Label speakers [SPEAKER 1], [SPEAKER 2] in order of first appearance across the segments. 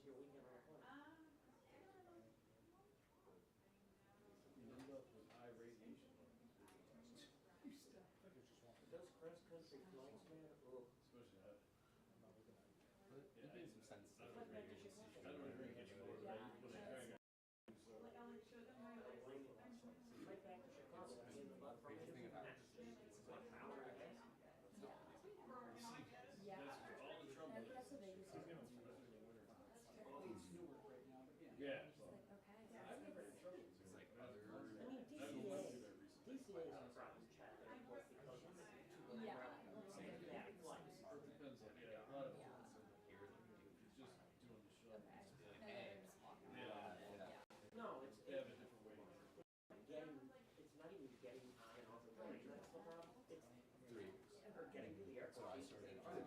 [SPEAKER 1] your weekend on the plane?
[SPEAKER 2] You end up with high radiation.
[SPEAKER 1] Those cross-country flights, man, oh.
[SPEAKER 2] Especially that.
[SPEAKER 3] It makes some sense.
[SPEAKER 2] I don't drink anymore.
[SPEAKER 1] Right back to Chicago, I mean, about from
[SPEAKER 3] Crazy thing about it.
[SPEAKER 1] it's like an hour and a half.
[SPEAKER 4] Yeah.
[SPEAKER 2] That's for all the trouble.
[SPEAKER 4] That's what they used to do.
[SPEAKER 5] It's Newark right now, but yeah.
[SPEAKER 2] Yeah.
[SPEAKER 4] It's like, okay.
[SPEAKER 1] I've never had trouble.
[SPEAKER 3] It's like other.
[SPEAKER 1] I mean, DCA is a problem child because it's too
[SPEAKER 4] Yeah.
[SPEAKER 1] bad flights.
[SPEAKER 2] It depends on, yeah, a lot of it's just doing the show.
[SPEAKER 4] Okay.
[SPEAKER 2] Yeah.
[SPEAKER 1] No, it's
[SPEAKER 2] They have a different way.
[SPEAKER 1] getting. It's not even getting on and off the plane. That's the problem. It's
[SPEAKER 3] 3 weeks.
[SPEAKER 1] or getting to the airport.
[SPEAKER 3] So I started.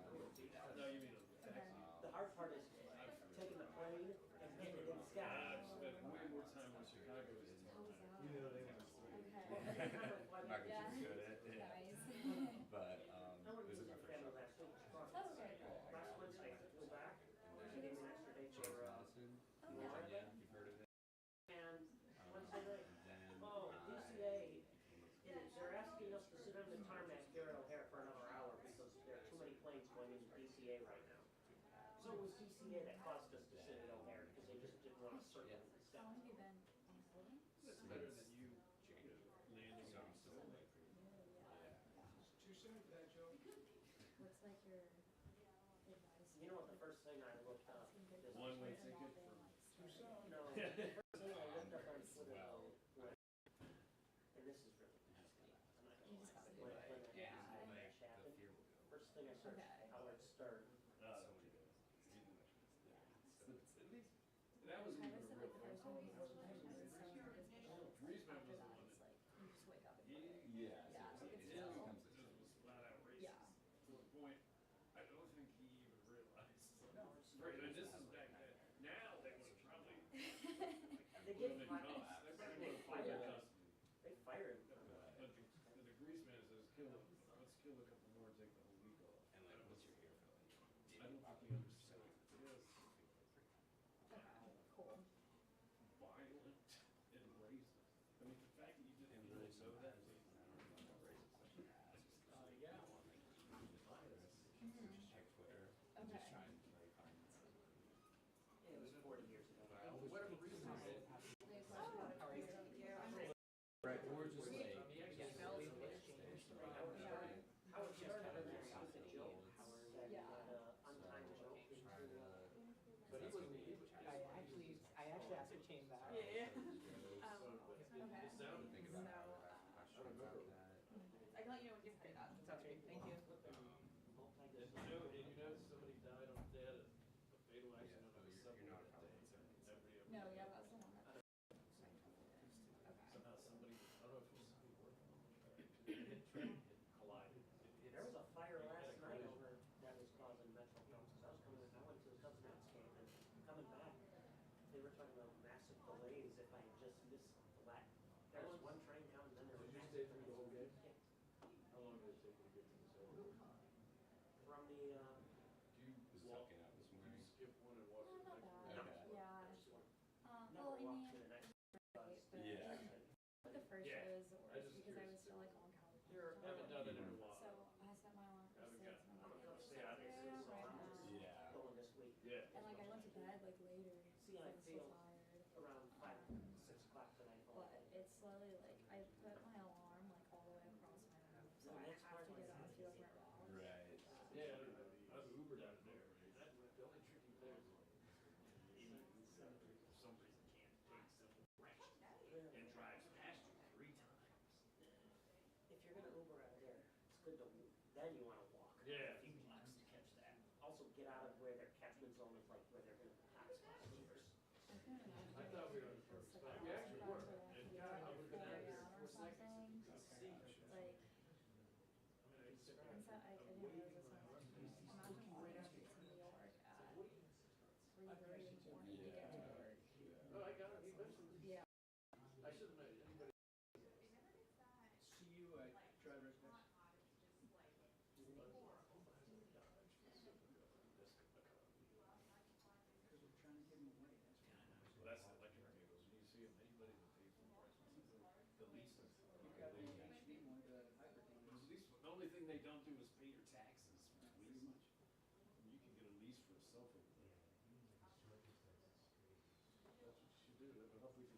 [SPEAKER 2] No, you mean a taxi.
[SPEAKER 1] The hard part is taking the plane and getting it in the sky.
[SPEAKER 2] I've spent way more time in Chicago than
[SPEAKER 3] You know, they have I'm not
[SPEAKER 4] Yeah.
[SPEAKER 3] too good at it.
[SPEAKER 4] Nice.
[SPEAKER 3] But
[SPEAKER 1] I went
[SPEAKER 3] this
[SPEAKER 1] to
[SPEAKER 3] is my
[SPEAKER 1] visit
[SPEAKER 3] first
[SPEAKER 1] family
[SPEAKER 3] shot.
[SPEAKER 1] last week.
[SPEAKER 4] Oh, okay.
[SPEAKER 1] Last Wednesday, I flew back. She gave me an extra day
[SPEAKER 3] James
[SPEAKER 1] for
[SPEAKER 3] Madison,
[SPEAKER 4] Oh,
[SPEAKER 3] Virginia. You've heard of it?
[SPEAKER 1] and Wednesday night.
[SPEAKER 3] Then
[SPEAKER 1] Oh, DCA, they're asking us to sit on the tarmac here at O'Hare for another hour because there are too many planes going into DCA right now. So it was DCA that caused us to sit at O'Hare because they just didn't want to circle the
[SPEAKER 4] How
[SPEAKER 1] stuff.
[SPEAKER 4] long have you been on the building?
[SPEAKER 2] It's better than you landing
[SPEAKER 3] So
[SPEAKER 2] on
[SPEAKER 3] I'm still like,
[SPEAKER 5] It's too soon for that, Joe.
[SPEAKER 4] What's like your advice?
[SPEAKER 1] You know what the first thing I looked up is
[SPEAKER 2] One-way
[SPEAKER 4] Like,
[SPEAKER 2] ticket
[SPEAKER 4] not
[SPEAKER 2] for-
[SPEAKER 4] being, like,
[SPEAKER 5] Too soon.
[SPEAKER 1] no, the first thing I looked up on Twitter and this is really nasty. I'm not
[SPEAKER 4] You
[SPEAKER 1] gonna
[SPEAKER 4] just
[SPEAKER 1] lie.
[SPEAKER 4] gotta
[SPEAKER 1] When
[SPEAKER 4] do it.
[SPEAKER 1] that
[SPEAKER 4] Yeah.
[SPEAKER 1] crash
[SPEAKER 3] the
[SPEAKER 1] happened,
[SPEAKER 3] fear will go.
[SPEAKER 1] first thing I searched
[SPEAKER 4] Okay.
[SPEAKER 1] Howard Stern.
[SPEAKER 2] So at least that was even
[SPEAKER 4] Travis
[SPEAKER 2] a
[SPEAKER 4] said
[SPEAKER 2] real
[SPEAKER 4] like the first
[SPEAKER 2] phone
[SPEAKER 4] time he
[SPEAKER 2] call.
[SPEAKER 4] was like, I was so nervous.
[SPEAKER 2] Griezmann
[SPEAKER 4] After
[SPEAKER 2] was the
[SPEAKER 4] that,
[SPEAKER 2] one
[SPEAKER 4] it's
[SPEAKER 2] that.
[SPEAKER 4] like, you just wake up and
[SPEAKER 2] He,
[SPEAKER 4] put it.
[SPEAKER 3] yeah,
[SPEAKER 4] Yeah,
[SPEAKER 3] so
[SPEAKER 4] it's
[SPEAKER 3] it
[SPEAKER 4] still-
[SPEAKER 3] becomes
[SPEAKER 2] It was flat out racist.
[SPEAKER 4] Yeah.
[SPEAKER 2] To a point, I don't think he even realized.
[SPEAKER 5] No.
[SPEAKER 2] Right, and this is back then. Now they would have probably.
[SPEAKER 1] They
[SPEAKER 2] put
[SPEAKER 1] did
[SPEAKER 2] him in
[SPEAKER 1] fire-
[SPEAKER 2] cuffs. They probably
[SPEAKER 1] they
[SPEAKER 2] would have put him in
[SPEAKER 1] fired-
[SPEAKER 2] custody.
[SPEAKER 1] They fired him.
[SPEAKER 2] But the Griezmann says, let's kill a couple more and take the whole week off.
[SPEAKER 3] And like, what's your hair feel like?
[SPEAKER 2] I don't think he understood. Yes.
[SPEAKER 4] Okay, cool.
[SPEAKER 2] Violent and racist. I mean, the fact that you didn't
[SPEAKER 3] And
[SPEAKER 2] really
[SPEAKER 3] really
[SPEAKER 2] know that.
[SPEAKER 1] Yeah.
[SPEAKER 3] Just check Twitter and
[SPEAKER 4] Okay.
[SPEAKER 3] just try and like find.
[SPEAKER 1] It was 40 years ago.
[SPEAKER 3] For whatever reason,
[SPEAKER 4] Oh,
[SPEAKER 3] right, or just like.
[SPEAKER 1] Howard Stern had a stupid joke, Howard, that he
[SPEAKER 4] Yeah.
[SPEAKER 1] had an untimed joke into,
[SPEAKER 6] But he was, I actually asked to change that.
[SPEAKER 4] Okay.
[SPEAKER 3] Think about how I have questions about that.
[SPEAKER 6] I can let you know when you say that. Sounds great. Thank you.
[SPEAKER 2] And you know somebody died on, they had a fatal accident on the
[SPEAKER 3] You're
[SPEAKER 2] subway
[SPEAKER 3] not
[SPEAKER 2] that day. Every
[SPEAKER 4] No, yeah, that's the one that.
[SPEAKER 2] Somehow somebody, I don't know if it was somebody working on it, hit train, it collided.
[SPEAKER 1] there was a fire last night over that was causing metro problems. I was coming, I went to the Cubs Nats game and coming back, they were talking about massive delays if I had just missed the there was one train coming, then there was.
[SPEAKER 2] Did you stay through the whole game?
[SPEAKER 1] Yeah.
[SPEAKER 2] How long did it take you to get to the subway?
[SPEAKER 1] From the,
[SPEAKER 2] Do you
[SPEAKER 3] Was
[SPEAKER 2] walk,
[SPEAKER 3] sucking out this
[SPEAKER 2] do you
[SPEAKER 3] morning.
[SPEAKER 2] skip one and walk to the
[SPEAKER 4] Not
[SPEAKER 2] next one?
[SPEAKER 4] bad.
[SPEAKER 3] Okay.
[SPEAKER 4] Yeah.
[SPEAKER 1] I just went,
[SPEAKER 4] Well,
[SPEAKER 1] never
[SPEAKER 4] I
[SPEAKER 1] walked to
[SPEAKER 4] mean,
[SPEAKER 1] the next.
[SPEAKER 4] right, but
[SPEAKER 3] Yeah.
[SPEAKER 4] the first
[SPEAKER 2] Yeah.
[SPEAKER 4] show was the
[SPEAKER 2] I
[SPEAKER 4] worst
[SPEAKER 2] just
[SPEAKER 4] because I
[SPEAKER 2] curious
[SPEAKER 4] was still
[SPEAKER 2] too.
[SPEAKER 4] like on college.
[SPEAKER 1] You're-
[SPEAKER 2] I haven't done it in a while.
[SPEAKER 4] So I set my alarm for
[SPEAKER 2] Haven't
[SPEAKER 4] 6
[SPEAKER 2] got-
[SPEAKER 4] and
[SPEAKER 1] I'm
[SPEAKER 4] I'm
[SPEAKER 1] gonna
[SPEAKER 4] like,
[SPEAKER 1] stay
[SPEAKER 4] it's
[SPEAKER 1] out of
[SPEAKER 4] 6
[SPEAKER 1] here,
[SPEAKER 4] a.m.
[SPEAKER 1] so
[SPEAKER 4] right
[SPEAKER 1] I'm
[SPEAKER 4] now.
[SPEAKER 1] just
[SPEAKER 3] Yeah.
[SPEAKER 1] going this week.
[SPEAKER 2] Yeah.
[SPEAKER 4] And like I went to bed like later.
[SPEAKER 1] See, I
[SPEAKER 4] because I was
[SPEAKER 1] feel
[SPEAKER 4] so tired.
[SPEAKER 1] around 5, 6 o'clock tonight.
[SPEAKER 4] But it's slowly like I put my alarm like all the way across my room, so
[SPEAKER 1] The
[SPEAKER 4] I
[SPEAKER 1] next
[SPEAKER 4] have to
[SPEAKER 1] part
[SPEAKER 4] get
[SPEAKER 1] was
[SPEAKER 4] up to like my wall.
[SPEAKER 3] Right.
[SPEAKER 2] Yeah, I've Ubered out of there. The only tricky thing is if somebody can't take simple directions and drives past you 3 times.
[SPEAKER 1] If you're gonna Uber out of there, it's good to, then you wanna walk.
[SPEAKER 2] Yeah.
[SPEAKER 1] A few blocks to catch that. Also get out of where their catchment zone is, like where they're gonna hot spot Ubers.
[SPEAKER 2] I thought we were on the first spot. We actually were. And God, I would have been out there for 4 seconds. You could see.
[SPEAKER 4] Like,
[SPEAKER 2] I mean, it's
[SPEAKER 4] and so I didn't realize this one. Imagine walking the streets in New York at 3:30 in the morning to get to work.
[SPEAKER 2] Oh, I got it. You mentioned.
[SPEAKER 4] Yeah.
[SPEAKER 2] I should have met anybody.
[SPEAKER 5] See you at Driver's Next. Because we're trying to get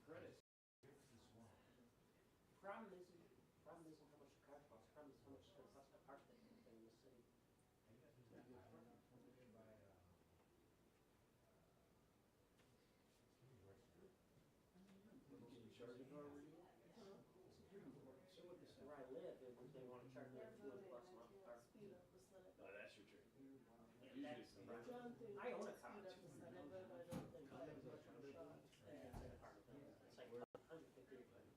[SPEAKER 2] credit.
[SPEAKER 1] Problem isn't how much the car costs, problem is how much it's gonna cost to park that thing in the city.
[SPEAKER 2] Can you charge a car where you live?
[SPEAKER 1] Where I live, they wanna charge me $200 a month to park.
[SPEAKER 2] Oh, that's your trick.
[SPEAKER 1] Yeah, that's the problem. I own a car. It's in an apartment building. It's like $150 to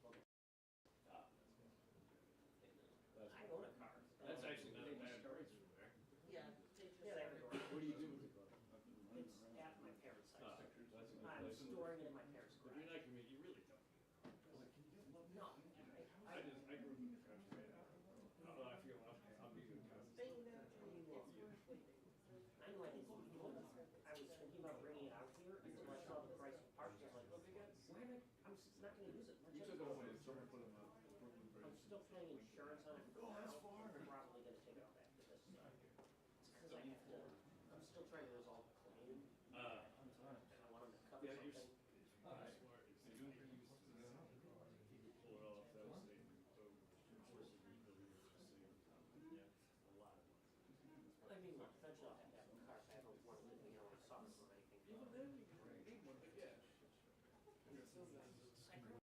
[SPEAKER 1] park.
[SPEAKER 2] Ah,
[SPEAKER 1] I own a car.
[SPEAKER 2] that's actually not a bad price from there.
[SPEAKER 1] Yeah, everywhere.
[SPEAKER 2] What do you do with the car?
[SPEAKER 1] It's at my parents'
[SPEAKER 2] Ah,
[SPEAKER 1] house.
[SPEAKER 2] that's a good
[SPEAKER 1] I'm
[SPEAKER 2] place.
[SPEAKER 1] storing it in my parents'
[SPEAKER 2] If you're
[SPEAKER 1] garage.
[SPEAKER 2] not committed, you really don't need a car.
[SPEAKER 1] No,
[SPEAKER 2] I grew up in the country. I feel I'll be the country.
[SPEAKER 1] I know I didn't need one. I was thinking about bringing it out here until I saw the price of parts. I was like, why am I, I'm just not gonna use it.
[SPEAKER 2] You took it away, someone put them on Brooklyn
[SPEAKER 1] I'm
[SPEAKER 2] Bridge.
[SPEAKER 1] still paying insurance on it for now. I'm probably gonna take it off after this. It's cause I have to, I'm still trying to resolve a claim, and I want them to cover
[SPEAKER 2] Yeah, you're
[SPEAKER 1] something.
[SPEAKER 2] smart. It's a new use. People pull it off, that was saving, force of rebuilding, it's just saving time. Yeah, a lot of money.
[SPEAKER 1] I mean, look, eventually I'll have to have a car if I ever wanna live, you know, in summer or anything.
[SPEAKER 2] Even then, you need one, but yeah.
[SPEAKER 1] I never paid a car until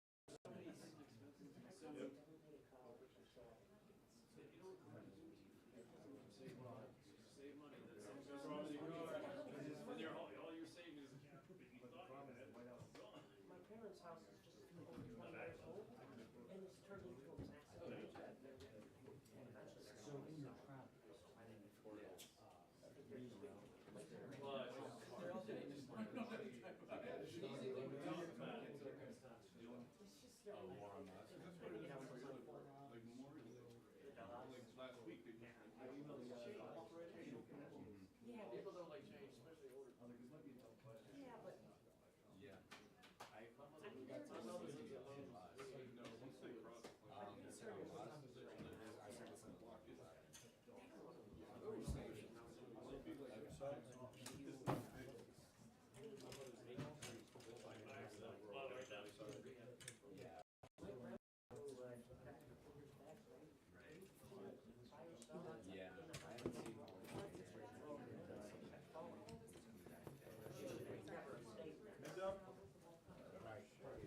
[SPEAKER 2] Save money. Save money. That's wrong with your car. And they're all your savings that you thought you had, gone.
[SPEAKER 1] my parents' house is just over 20 years old, and it's turned into a massive mansion. And eventually they're gonna want to sell it. So I didn't afford it. I think they're just gonna like they're
[SPEAKER 2] But they're also just it's easy to talk about it.
[SPEAKER 1] trying to get out from under the
[SPEAKER 2] Like Memorial Day.
[SPEAKER 1] the dogs.
[SPEAKER 2] Like last week, they
[SPEAKER 1] Yeah,
[SPEAKER 2] people don't like change, especially older.
[SPEAKER 1] yeah, but
[SPEAKER 3] Yeah.
[SPEAKER 1] I mean, they're just,
[SPEAKER 2] No, once they cross.
[SPEAKER 1] my concern is
[SPEAKER 3] Yeah. I haven't seen one.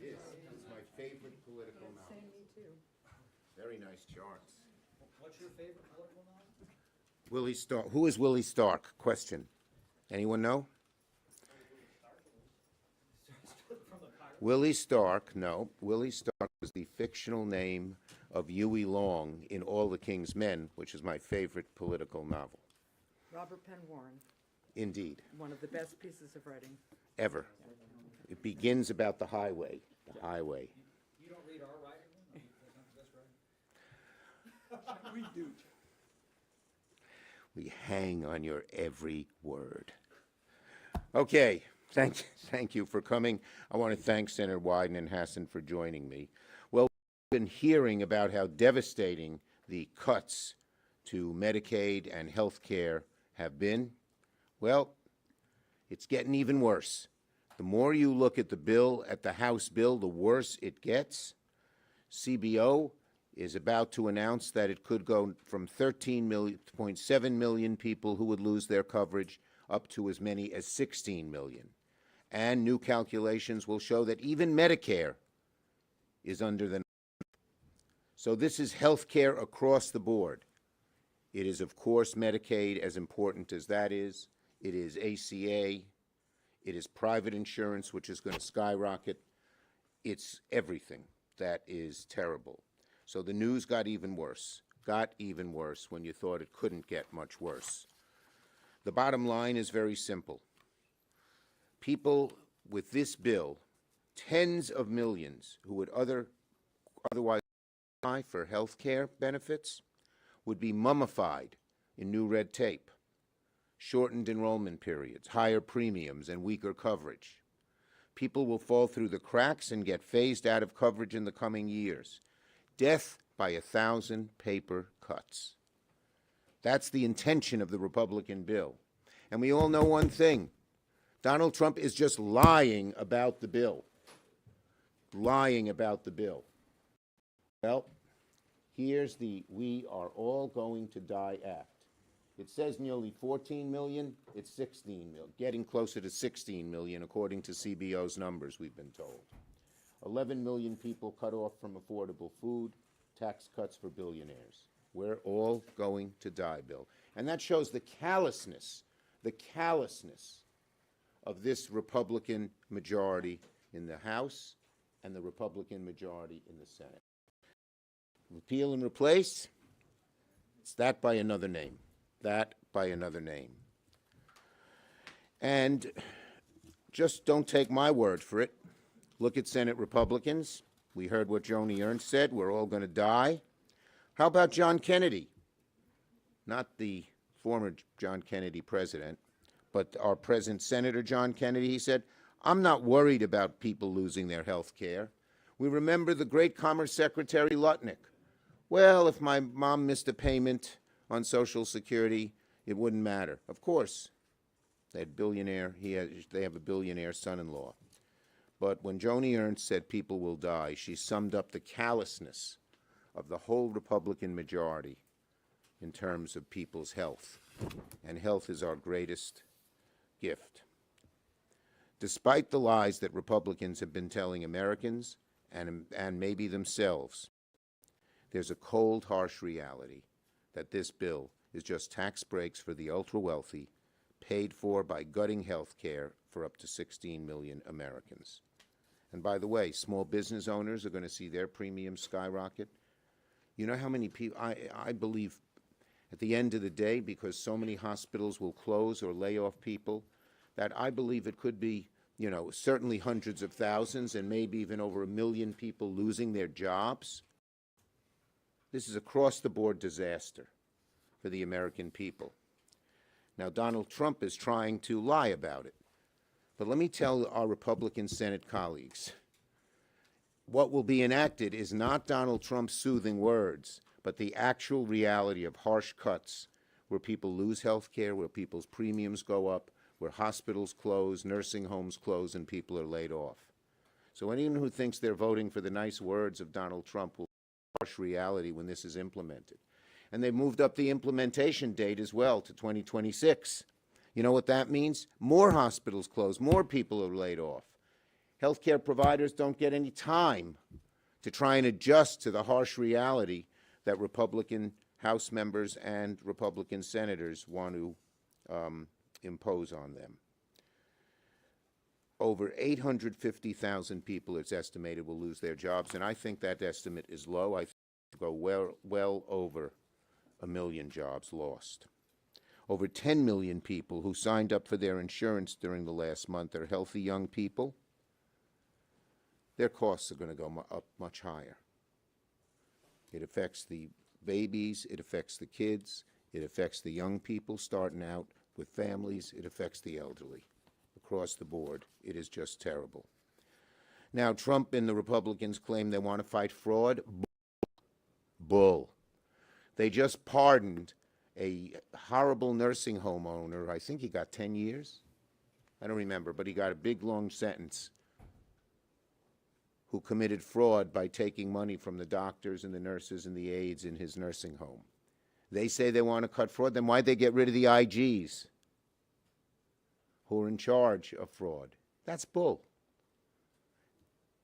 [SPEAKER 7] It is. It's my favorite political novel.
[SPEAKER 4] Me too.
[SPEAKER 7] Very nice charts.
[SPEAKER 5] What's your favorite political novel?
[SPEAKER 7] Willie Stark. Who is Willie Stark? Question. Anyone know?
[SPEAKER 5] From the car.
[SPEAKER 7] Willie Stark. No. Willie Stark was the fictional name of Huey Long in All the King's Men, which is my favorite political novel.
[SPEAKER 8] Robert Penn Warren,
[SPEAKER 7] Indeed.
[SPEAKER 8] one of the best pieces of writing.
[SPEAKER 7] Ever. It begins about the highway. The highway.
[SPEAKER 5] You don't read our writing? That's right. We do.
[SPEAKER 7] We hang on your every word. Okay, thank you for coming. I want to thank Senator Wyden and Hassan for joining me. Well, we've been hearing about how devastating the cuts to Medicaid and health care have been. Well, it's getting even worse. The more you look at the bill, at the House bill, the worse it gets. CBO is about to announce that it could go from 13.7 million people who would lose their coverage up to as many as 16 million. And new calculations will show that even Medicare is under the. So this is health care across the board. It is, of course, Medicaid, as important as that is. It is ACA. It is private insurance, which is going to skyrocket. It's everything that is terrible. So the news got even worse when you thought it couldn't get much worse. The bottom line is very simple. People with this bill, tens of millions who would otherwise apply for health care benefits, would be mummified in new red tape, shortened enrollment periods, higher premiums, and weaker coverage. People will fall through the cracks and get phased out of coverage in the coming years. Death by 1,000 paper cuts. That's the intention of the Republican bill. And we all know one thing. Donald Trump is just lying about the bill. lying about the bill. Well, here's the We Are All Going to Die Act. It says nearly 14 million, it's 16 million, getting closer to 16 million according to CBO's numbers, we've been told. 11 million people cut off from affordable food, tax cuts for billionaires. We're all going to die, Bill. And that shows the callousness of this Republican majority in the House and the Republican majority in the Senate. Repeal and replace, it's that by another name. That by another name. And just don't take my word for it. Look at Senate Republicans. We heard what Joni Ernst said. We're all going to die. How about John Kennedy? Not the former John Kennedy president, but our present Senator John Kennedy. He said, I'm not worried about people losing their health care. We remember the great Commerce Secretary Lutnick. Well, if my mom missed a payment on Social Security, it wouldn't matter. Of course, they have a billionaire son-in-law. But when Joni Ernst said people will die, she summed up the callousness of the whole Republican majority in terms of people's health. And health is our greatest gift. Despite the lies that Republicans have been telling Americans and maybe themselves, there's a cold, harsh reality that this bill is just tax breaks for the ultra-wealthy, paid for by gutting health care for up to 16 million Americans. And by the way, small business owners are going to see their premiums skyrocket. You know how many people, I believe at the end of the day, because so many hospitals will close or lay off people, that I believe it could be, you know, certainly hundreds of thousands and maybe even over 1 million people losing their jobs. This is across-the-board disaster for the American people. Now, Donald Trump is trying to lie about it. But let me tell our Republican Senate colleagues, what will be enacted is not Donald Trump's soothing words, but the actual reality of harsh cuts where people lose health care, where people's premiums go up, where hospitals close, nursing homes close, and people are laid off. So anyone who thinks they're voting for the nice words of Donald Trump will harsh reality when this is implemented. And they've moved up the implementation date as well to 2026. You know what that means? More hospitals close, more people are laid off. Healthcare providers don't get any time to try and adjust to the harsh reality that Republican House members and Republican senators want to impose on them. Over 850,000 people, it's estimated, will lose their jobs, and I think that estimate is low. I think it will go well over 1 million jobs lost. Over 10 million people who signed up for their insurance during the last month are healthy young people. Their costs are going to go up much higher. It affects the babies, it affects the kids, it affects the young people starting out with families, it affects the elderly. Across the board, it is just terrible. Now, Trump and the Republicans claim they want to fight fraud. Bull. They just pardoned a horrible nursing home owner. I think he got 10 years. I don't remember, but he got a big, long sentence, who committed fraud by taking money from the doctors and the nurses and the aides in his nursing home. They say they want to cut fraud. Then why'd they get rid of the IGs who are in charge of fraud? That's bull.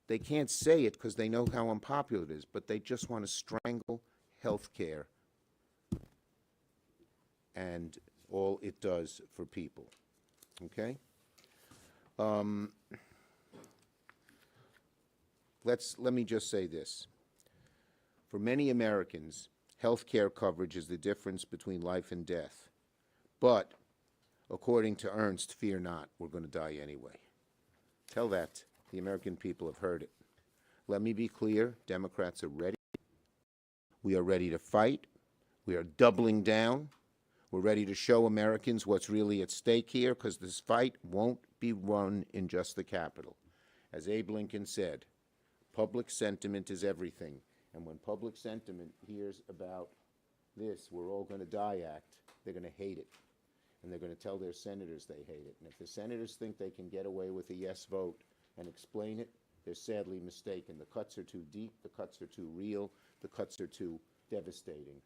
[SPEAKER 7] They can't say it because they know how unpopular it is, but they just want to strangle health care and all it does for people. Okay? Let me just say this. For many Americans, health care coverage is the difference between life and death. But, according to Ernst, fear not, we're going to die anyway. Tell that. The American people have heard it. Let me be clear, Democrats are ready. We are ready to fight. We are doubling down. We're ready to show Americans what's really at stake here, because this fight won't be won in just the Capitol. As Abe Lincoln said, public sentiment is everything. And when public sentiment hears about this We're All Going to Die Act, they're going to hate it. And they're going to tell their senators they hate it. And if the senators think they can get away with a yes vote and explain it, they're sadly mistaken. The cuts are too deep, the cuts are too real, the cuts are too devastating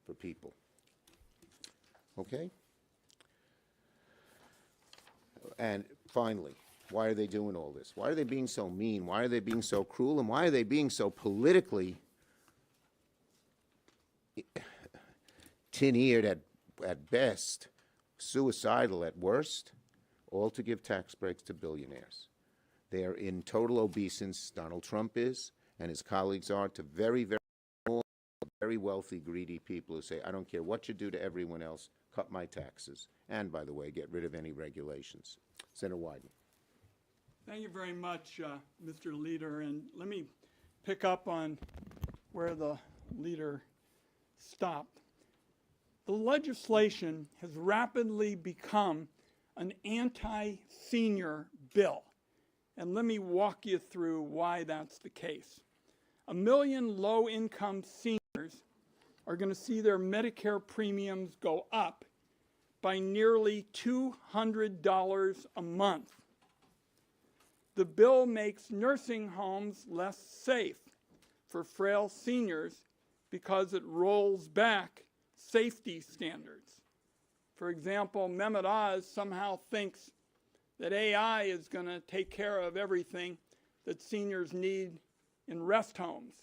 [SPEAKER 7] for people. Okay? And finally, why are they doing all this? Why are they being so mean? Why are they being so cruel? And why are they being so politically tin-eared at best, suicidal at worst, all to give tax breaks to billionaires? They are in total obeisance, Donald Trump is, and his colleagues are, to very, very small, very wealthy, greedy people who say, I don't care what you do to everyone else, cut my taxes. And, by the way, get rid of any regulations. Senator Wyden.
[SPEAKER 9] Thank you very much, Mr. Leader. And let me pick up on where the leader stopped. The legislation has rapidly become an anti-senior bill. And let me walk you through why that's the case. 1 million low-income seniors are going to see their Medicare premiums go up by nearly $200 a month. The bill makes nursing homes less safe for frail seniors because it rolls back safety standards. For example, Mehmet Oz somehow thinks that AI is going to take care of everything that seniors need in rest homes.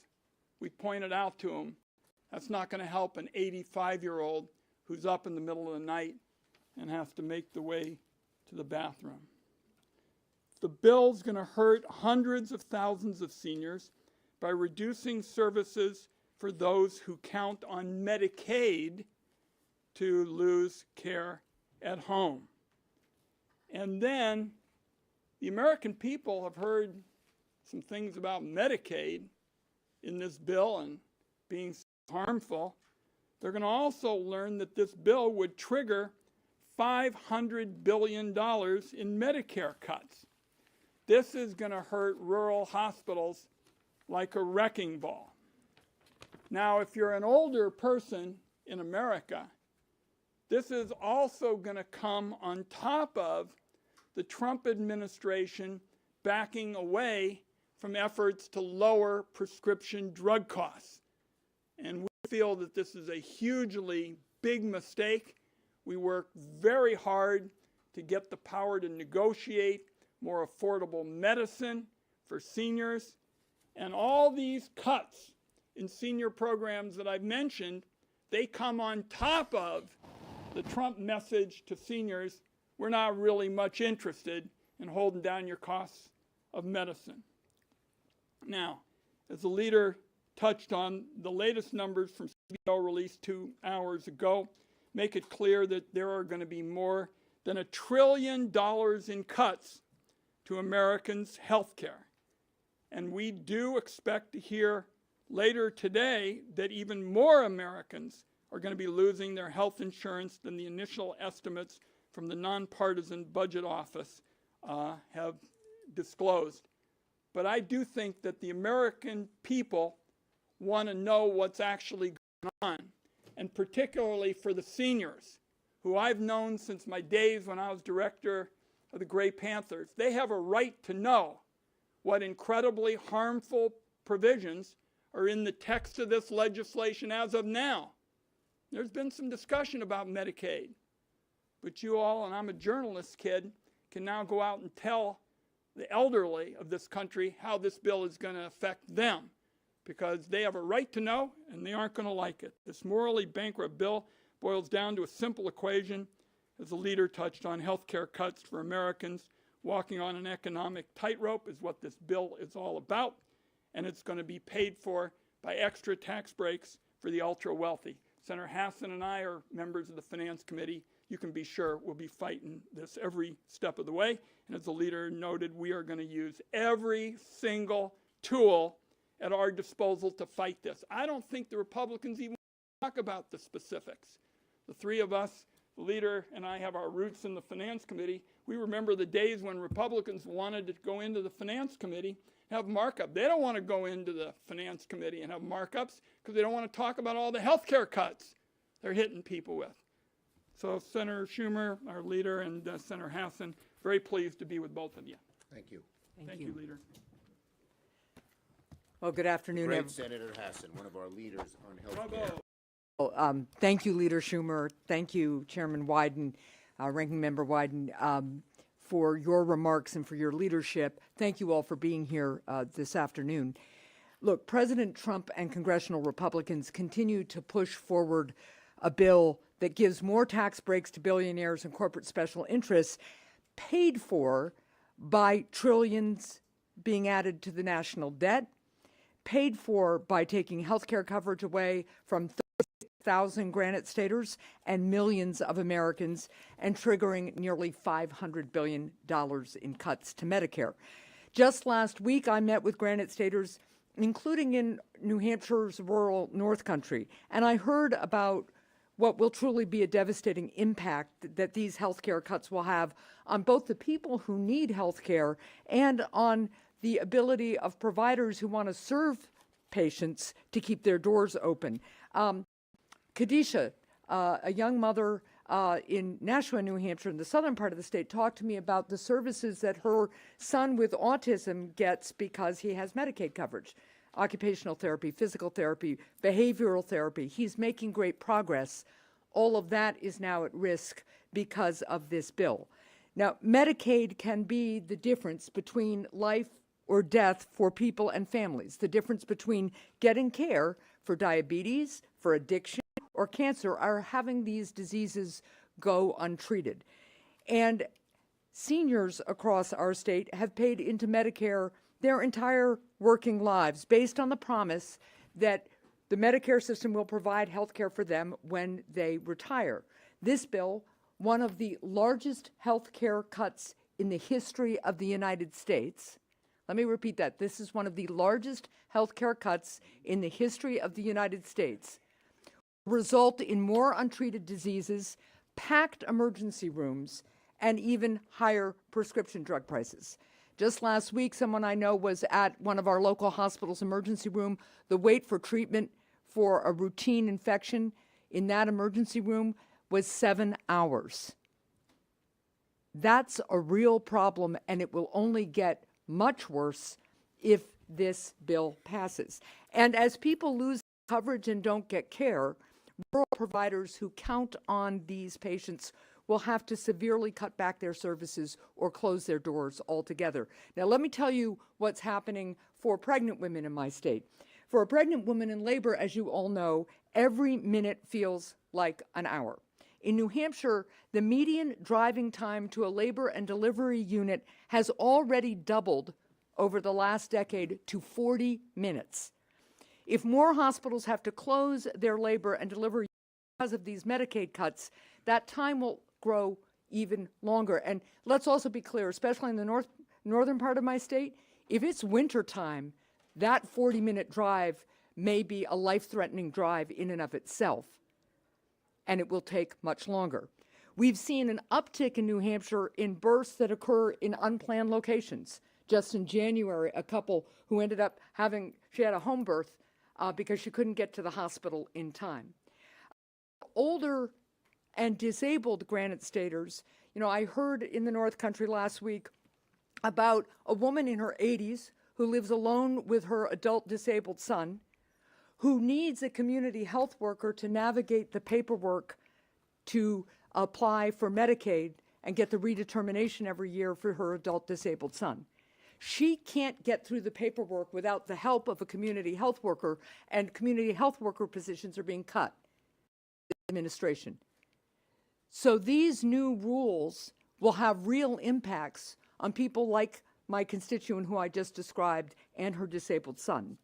[SPEAKER 9] We pointed out to him that's not going to help an 85-year-old who's up in the middle of the night and has to make the way to the bathroom. The bill's going to hurt hundreds of thousands of seniors by reducing services for those who count on Medicaid to lose care at home. And then the American people have heard some things about Medicaid in this bill and being harmful. They're going to also learn that this bill would trigger $500 billion in Medicare cuts. This is going to hurt rural hospitals like a wrecking ball. Now, if you're an older person in America, this is also going to come on top of the Trump administration backing away from efforts to lower prescription drug costs. And we feel that this is a hugely big mistake. We work very hard to get the power to negotiate more affordable medicine for seniors. And all these cuts in senior programs that I've mentioned, they come on top of the Trump message to seniors, we're not really much interested in holding down your costs of medicine. Now, as the leader touched on, the latest numbers from CBO released 2 hours ago make it clear that there are going to be more than $1 trillion in cuts to Americans' health care. And we do expect to hear later today that even more Americans are going to be losing their health insurance than the initial estimates from the nonpartisan budget office have disclosed. But I do think that the American people want to know what's actually going on, and particularly for the seniors, who I've known since my days when I was director of the Gray Panthers. They have a right to know what incredibly harmful provisions are in the text of this legislation as of now. There's been some discussion about Medicaid, but you all, and I'm a journalist kid, can now go out and tell the elderly of this country how this bill is going to affect them, because they have a right to know and they aren't going to like it. This morally bankrupt bill boils down to a simple equation, as the leader touched on. Health care cuts for Americans walking on an economic tightrope is what this bill is all about, and it's going to be paid for by extra tax breaks for the ultra-wealthy. Senator Hassan and I are members of the Finance Committee. You can be sure we'll be fighting this every step of the way. And as the leader noted, we are going to use every single tool at our disposal to fight this. I don't think the Republicans even talk about the specifics. The three of us, the leader and I, have our roots in the Finance Committee. We remember the days when Republicans wanted to go into the Finance Committee and have markup. They don't want to go into the Finance Committee and have markups because they don't want to talk about all the health care cuts they're hitting people with. So Senator Schumer, our leader, and Senator Hassan, very pleased to be with both of you.
[SPEAKER 7] Thank you.
[SPEAKER 9] Thank you, Leader.
[SPEAKER 8] Well, good afternoon,
[SPEAKER 7] Great Senator Hassan, one of our leaders on health care.
[SPEAKER 8] Thank you, Leader Schumer. Thank you, Chairman Wyden, Ranking Member Wyden, for your remarks and for your leadership. Thank you all for being here this afternoon. Look, President Trump and congressional Republicans continue to push forward a bill that gives more tax breaks to billionaires and corporate special interests, paid for by trillions being added to the national debt, paid for by taking health care coverage away from 30,000 Granite Staters and millions of Americans, and triggering nearly $500 billion in cuts to Medicare. Just last week, I met with Granite Staters, including in New Hampshire's rural North Country, and I heard about what will truly be a devastating impact that these health care cuts will have on both the people who need health care and on the ability of providers who want to serve patients to keep their doors open. Kadisha, a young mother in Nashua, New Hampshire, in the southern part of the state, talked to me about the services that her son with autism gets because he has Medicaid coverage. Occupational therapy, physical therapy, behavioral therapy. He's making great progress. All of that is now at risk because of this bill. Now, Medicaid can be the difference between life or death for people and families, the difference between getting care for diabetes, for addiction, or cancer, or having these diseases go untreated. And seniors across our state have paid into Medicare their entire working lives based on the promise that the Medicare system will provide health care for them when they retire. This bill, one of the largest health care cuts in the history of the United States. Let me repeat that. This is one of the largest health care cuts in the history of the United States. Result in more untreated diseases, packed emergency rooms, and even higher prescription drug prices. Just last week, someone I know was at one of our local hospitals' emergency room. The wait for treatment for a routine infection in that emergency room was 7 hours. That's a real problem, and it will only get much worse if this bill passes. And as people lose coverage and don't get care, rural providers who count on these patients will have to severely cut back their services or close their doors altogether. Now, let me tell you what's happening for pregnant women in my state. For a pregnant woman in labor, as you all know, every minute feels like an hour. In New Hampshire, the median driving time to a labor and delivery unit has already doubled over the last decade to 40 minutes. If more hospitals have to close their labor and delivery because of these Medicaid cuts, that time will grow even longer. And let's also be clear, especially in the northern part of my state, if it's winter time, that 40-minute drive may be a life-threatening drive in and of itself, and it will take much longer. We've seen an uptick in New Hampshire in births that occur in unplanned locations. Just in January, a couple who ended up she had a home birth because she couldn't get to the hospital in time. Older and disabled Granite Staters, I heard in the North Country last week about a woman in her 80s who lives alone with her adult disabled son, who needs a community health worker to navigate the paperwork to apply for Medicaid and get the redetermination every year for her adult disabled son. She can't get through the paperwork without the help of a community health worker, and community health worker positions are being cut in the administration. So these new rules will have real impacts on people like my constituent who I just described and her disabled son.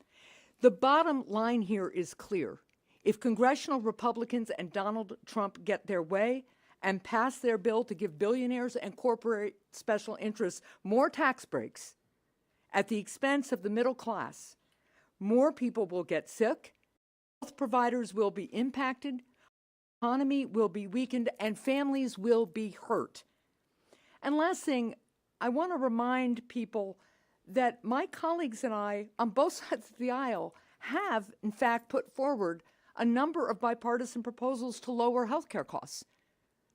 [SPEAKER 8] The bottom line here is clear. If congressional Republicans and Donald Trump get their way and pass their bill to give billionaires and corporate special interests more tax breaks at the expense of the middle class, more people will get sick, health providers will be impacted, economy will be weakened, and families will be hurt. And last thing, I want to remind people that my colleagues and I, on both sides of the aisle, have, in fact, put forward a number of bipartisan proposals to lower health care costs.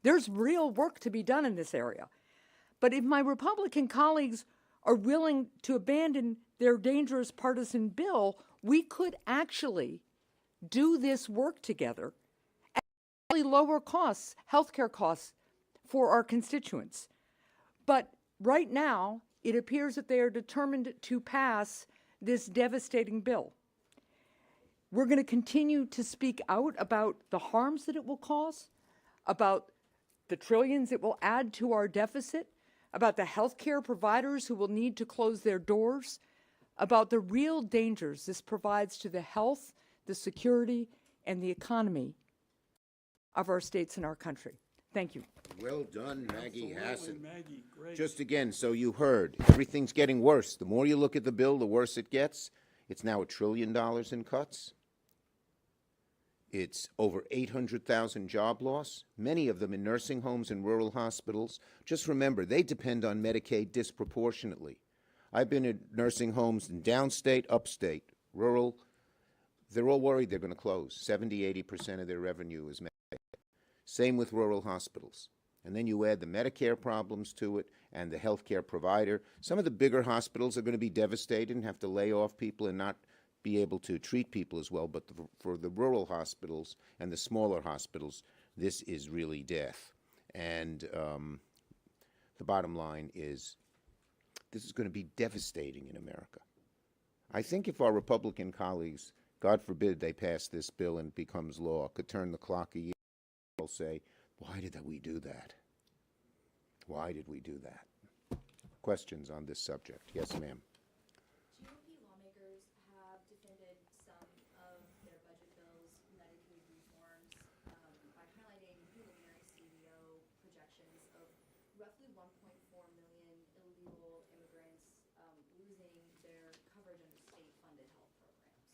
[SPEAKER 8] There's real work to be done in this area. But if my Republican colleagues are willing to abandon their dangerous partisan bill, we could actually do this work together and really lower costs, healthcare costs for our constituents. But right now, it appears that they are determined to pass this devastating bill. We're going to continue to speak out about the harms that it will cause, about the trillions it will add to our deficit, about the healthcare providers who will need to close their doors, about the real dangers this provides to the health, the security, and the economy of our states and our country. Thank you.
[SPEAKER 7] Well done, Maggie Hassan.
[SPEAKER 9] Maggie, great.
[SPEAKER 7] Just again, so you heard, everything's getting worse. The more you look at the bill, the worse it gets. It's now $1 trillion in cuts. It's over 800,000 job loss, many of them in nursing homes and rural hospitals. Just remember, they depend on Medicaid disproportionately. I've been in nursing homes in downstate, upstate, rural. They're all worried they're going to close. 70, 80% of their revenue is Medicaid. Same with rural hospitals. And then you add the Medicare problems to it and the healthcare provider. Some of the bigger hospitals are going to be devastated and have to lay off people and not be able to treat people as well. But for the rural hospitals and the smaller hospitals, this is really death. And the bottom line is this is going to be devastating in America. I think if our Republican colleagues, God forbid they pass this bill and it becomes law, could turn the clock a year, they'll say, why did we do that? Why did we do that? Questions on this subject? Yes, ma'am.
[SPEAKER 4] GOP lawmakers have defended some of their budget bills, Medicaid reforms, by highlighting preliminary CBO projections of roughly 1.4 million illegal immigrants losing their coverage under state-funded health programs.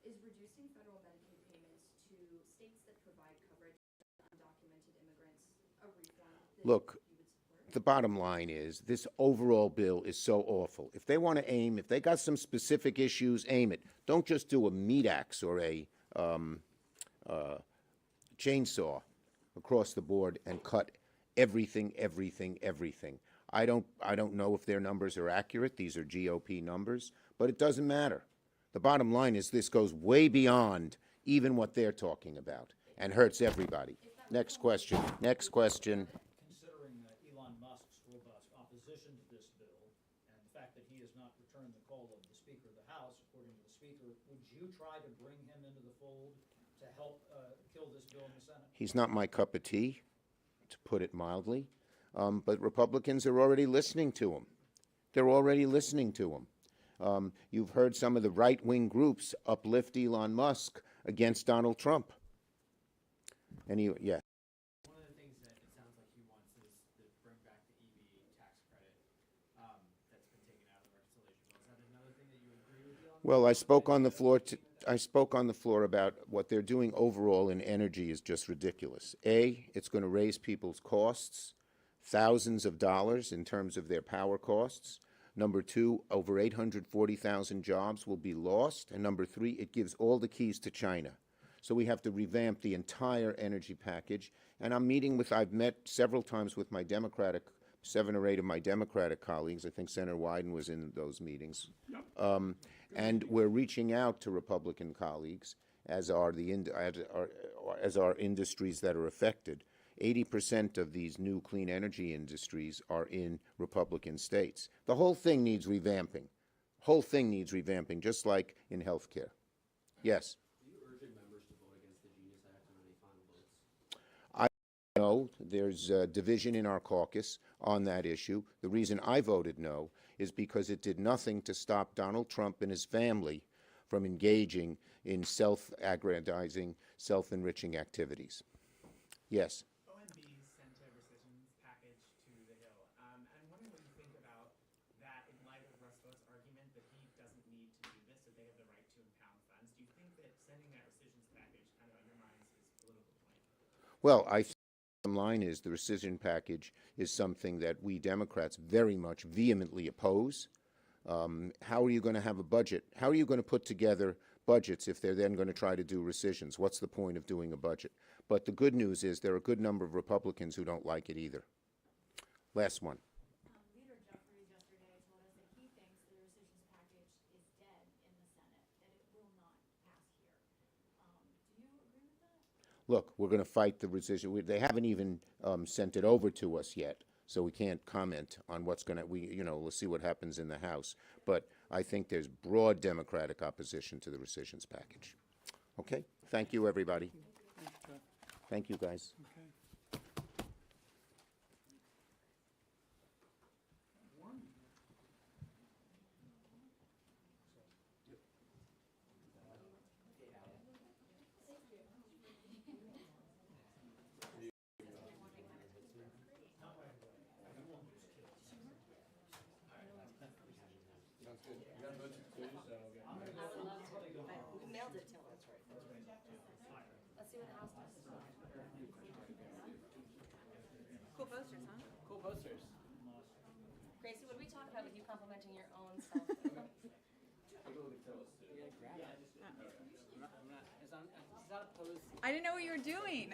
[SPEAKER 4] Is reducing federal Medicaid payments to states that provide coverage to undocumented immigrants a reform that
[SPEAKER 7] Look,
[SPEAKER 4] you would support?
[SPEAKER 7] the bottom line is this overall bill is so awful. If they want to aim, if they got some specific issues, aim it. Don't just do a meat axe or a chainsaw across the board and cut everything, everything, everything. I don't know if their numbers are accurate. These are GOP numbers, but it doesn't matter. The bottom line is this goes way beyond even what they're talking about and hurts everybody. Next question. Next question.
[SPEAKER 10] Considering Elon Musk's robust opposition to this bill and the fact that he has not returned the call of the Speaker of the House, according to the Speaker, would you try to bring him into the fold to help kill this bill in the Senate?
[SPEAKER 7] He's not my cup of tea, to put it mildly, but Republicans are already listening to him. They're already listening to him. You've heard some of the right-wing groups uplift Elon Musk against Donald Trump. And yeah.
[SPEAKER 11] One of the things that it sounds like he wants is to bring back the EV tax credit that's been taken out of the reconciliation bill. Is that another thing that you agree with Elon?
[SPEAKER 7] Well, I spoke on the floor. I spoke on the floor about what they're doing overall in energy is just ridiculous. A, it's going to raise people's costs, thousands of dollars in terms of their power costs. Number two, over 840,000 jobs will be lost. And number three, it gives all the keys to China. So we have to revamp the entire energy package. And I've met several times with my Democratic, 7 or 8 of my Democratic colleagues. I think Senator Wyden was in those meetings.
[SPEAKER 9] Yep.
[SPEAKER 7] And we're reaching out to Republican colleagues, as are our industries that are affected. 80% of these new clean energy industries are in Republican states. The whole thing needs revamping. Whole thing needs revamping, just like in healthcare. Yes.
[SPEAKER 11] Are you urging members to vote against the Genius Act on any final votes?
[SPEAKER 7] No, there's a division in our caucus on that issue. The reason I voted no is because it did nothing to stop Donald Trump and his family from engaging in self-aggrandizing, self-enriching activities. Yes.
[SPEAKER 11] OMB sent a rescissions package to the Hill. I'm wondering what you think about that in light of Russ Vought's argument that he doesn't need to do this, that they have the right to impound funds. Do you think that sending that rescissions package kind of undermines his political point?
[SPEAKER 7] Well, I think the bottom line is the rescission package is something that we Democrats very much vehemently oppose. How are you going to have a budget? How are you going to put together budgets if they're then going to try to do rescissions? What's the point of doing a budget? But the good news is there are a good number of Republicans who don't like it either. Last one.
[SPEAKER 4] Leader Jeffries yesterday told us that he thinks the rescissions package
[SPEAKER 7] look, we're going to fight the rescission. They haven't even sent it over to us yet, so we can't comment on what's going to, let's see what happens in the House. But I think there's broad Democratic opposition to the rescissions package. Okay? Thank you, everybody. Thank you, guys.
[SPEAKER 4] We mailed it to him. Let's see what the house does. Cool posters, huh?
[SPEAKER 5] Cool posters.
[SPEAKER 4] Gracie, what did we talk about with you complimenting your own self?
[SPEAKER 5] It's not a pose.
[SPEAKER 12] I didn't know what you were doing.